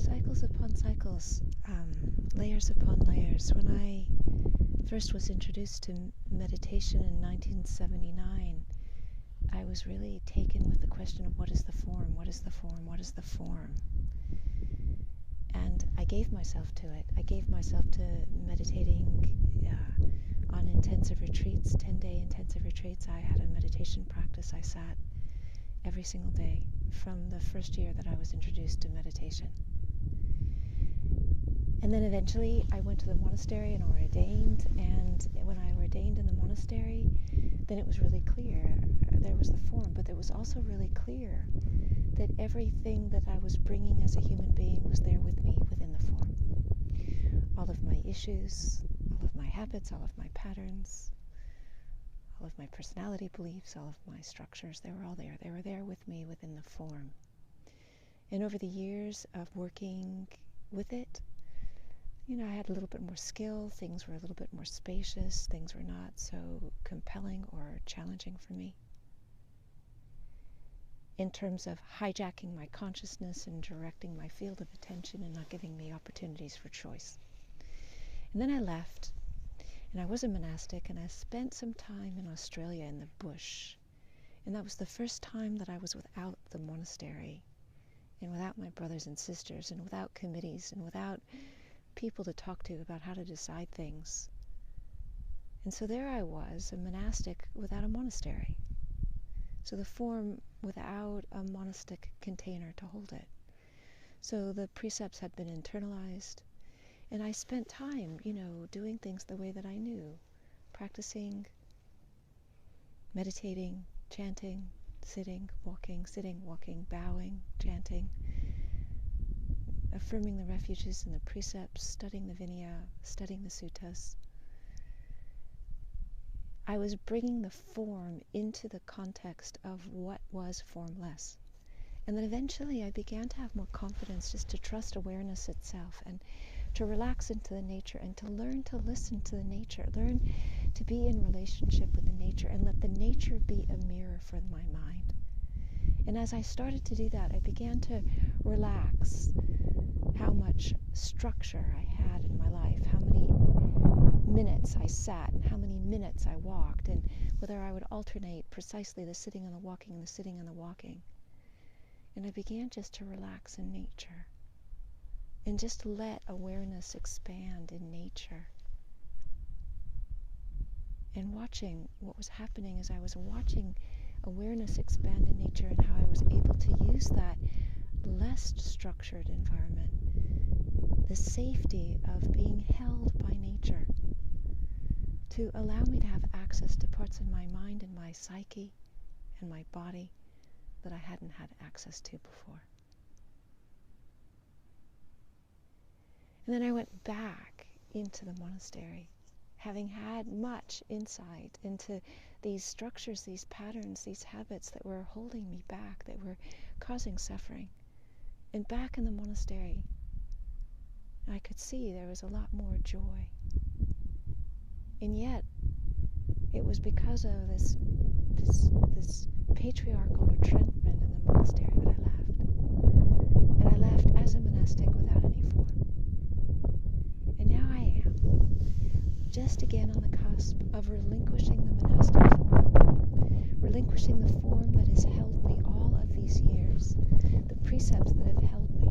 cycles upon cycles, layers upon layers. When I first was introduced to meditation in 1979, I was really taken with the question of what is the form, what is the form, what is the form? And I gave myself to it. I gave myself to meditating on intensive retreats, 10-day intensive retreats. I had a meditation practice. I sat every single day from the first year that I was introduced to meditation. And then eventually I went to the monastery and ordained, and when I ordained in the monastery, then it was really clear. There was the form, but it was also really clear that everything that I was bringing as a human being was there with me within the form. All of my issues, all of my habits, all of my patterns, all of my personality beliefs, all of my structures, they were all there. They were there with me within the form. And over the years of working with it, I had a little bit more skill, things were a little bit more spacious, things were not so compelling or challenging for me in terms of hijacking my consciousness and directing my field of attention and not giving me opportunities for choice. And then I left, and I was a monastic, and I spent some time in Australia in the bush. And that was the first time that I was without the monastery, and without my brothers and sisters, and without committees, and without people to talk to about how to decide things. And so there I was, a monastic without a monastery. So the form without a monastic container to hold it. So the precepts had been internalized, and I spent time, doing things the way that I knew, practicing, meditating, chanting, sitting, walking, bowing, chanting, affirming the refuges and the precepts, studying the Vinaya, studying the suttas. I was bringing the form into the context of what was formless. And then eventually I began to have more confidence just to trust awareness itself and to relax into the nature and to learn to listen to the nature, learn to be in relationship with the nature and let the nature be a mirror for my mind. And as I started to do that, I began to relax how much structure I had in my life, how many minutes I sat and how many minutes I walked, and whether I would alternate precisely the sitting and the walking and the sitting and the walking. And I began just to relax in nature and just let awareness expand in nature. And watching what was happening as I was watching awareness expand in nature and how I was able to use that less structured environment, the safety of being held by nature, to allow me to have access to parts of my mind and my psyche and my body that I hadn't had access to before. And then I went back into the monastery, having had much insight into these structures, these patterns, these habits that were holding me back, that were causing suffering. And back in the monastery, I could see there was a lot more joy. And yet, it was because of this patriarchal retrenchment in the monastery that I left. And I left as a monastic without any form. And now I am just again on the cusp of relinquishing the monastic form, relinquishing the form that has held me all of these years, the precepts that have held me,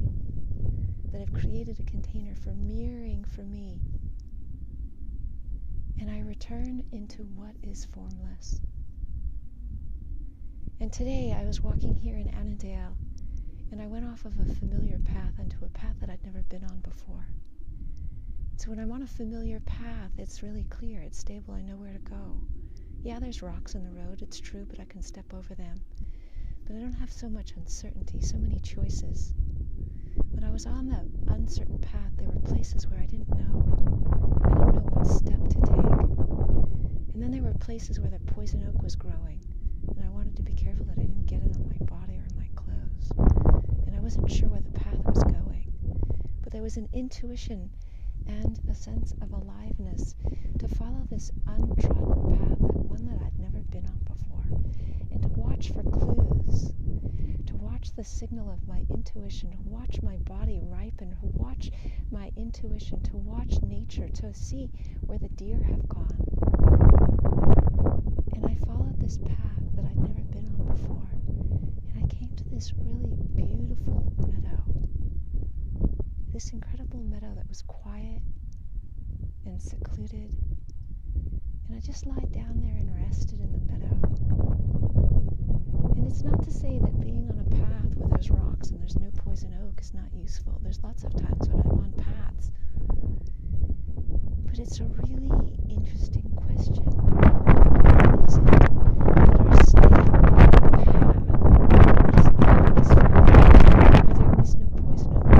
that have created a container for mirroring for me. And I return into what is formless. And today I was walking here in Annandale, and I went off of a familiar path onto a path that I'd never been on before. So when I'm on a familiar path, it's really clear, it's stable, I know where to go. Yeah, there's rocks in the road, it's true, but I can step over them. But I don't have so much uncertainty, so many choices. When I was on the uncertain path, there were places where I didn't know. I didn't know what step to take. And then there were places where the poison oak was growing, and I wanted to be careful that I didn't get it on my body or my clothes. And I wasn't sure where the path was going. But there was an intuition and a sense of aliveness to follow this untrodden path, that one that I'd never been on before, and to watch for clues, to watch the signal of my intuition, to watch my body ripen, to watch my intuition, to watch nature, to see where the deer have gone. And I followed this path that I'd never been on before. And I came to this really beautiful meadow. This incredible meadow that was quiet and secluded. And I just lied down there and rested in the meadow. And it's not to say that being on a path where there's rocks and there's no poison oak is not useful. There's lots of times when I'm on paths. But it's a really interesting question. Why is it that our staying on the path, what is familiar, where there is no poison oak,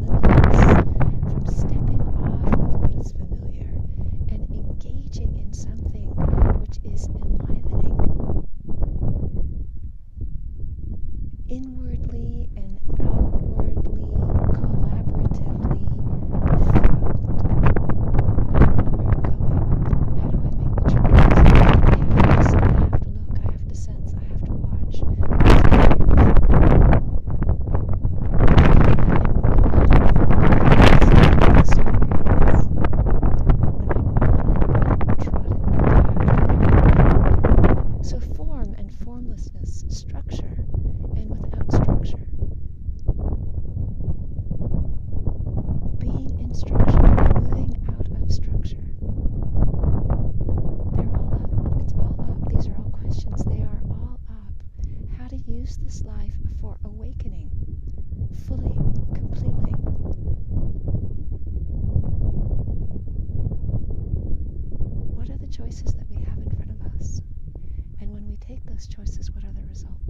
limits us from stepping off of what is familiar and engaging in something which is enlivening, inwardly and outwardly, collaboratively found. I don't know where I'm going. How do I make the choices? I have to listen, I have to look, I have to sense, I have to watch. So form and formlessness, structure and without structure. Being in structure, moving out of structure. They're all up. It's all up. These are all questions. They are all up. How to use this life for awakening fully, completely. What are the choices that we have in front of us? And when we take those choices, what are the results?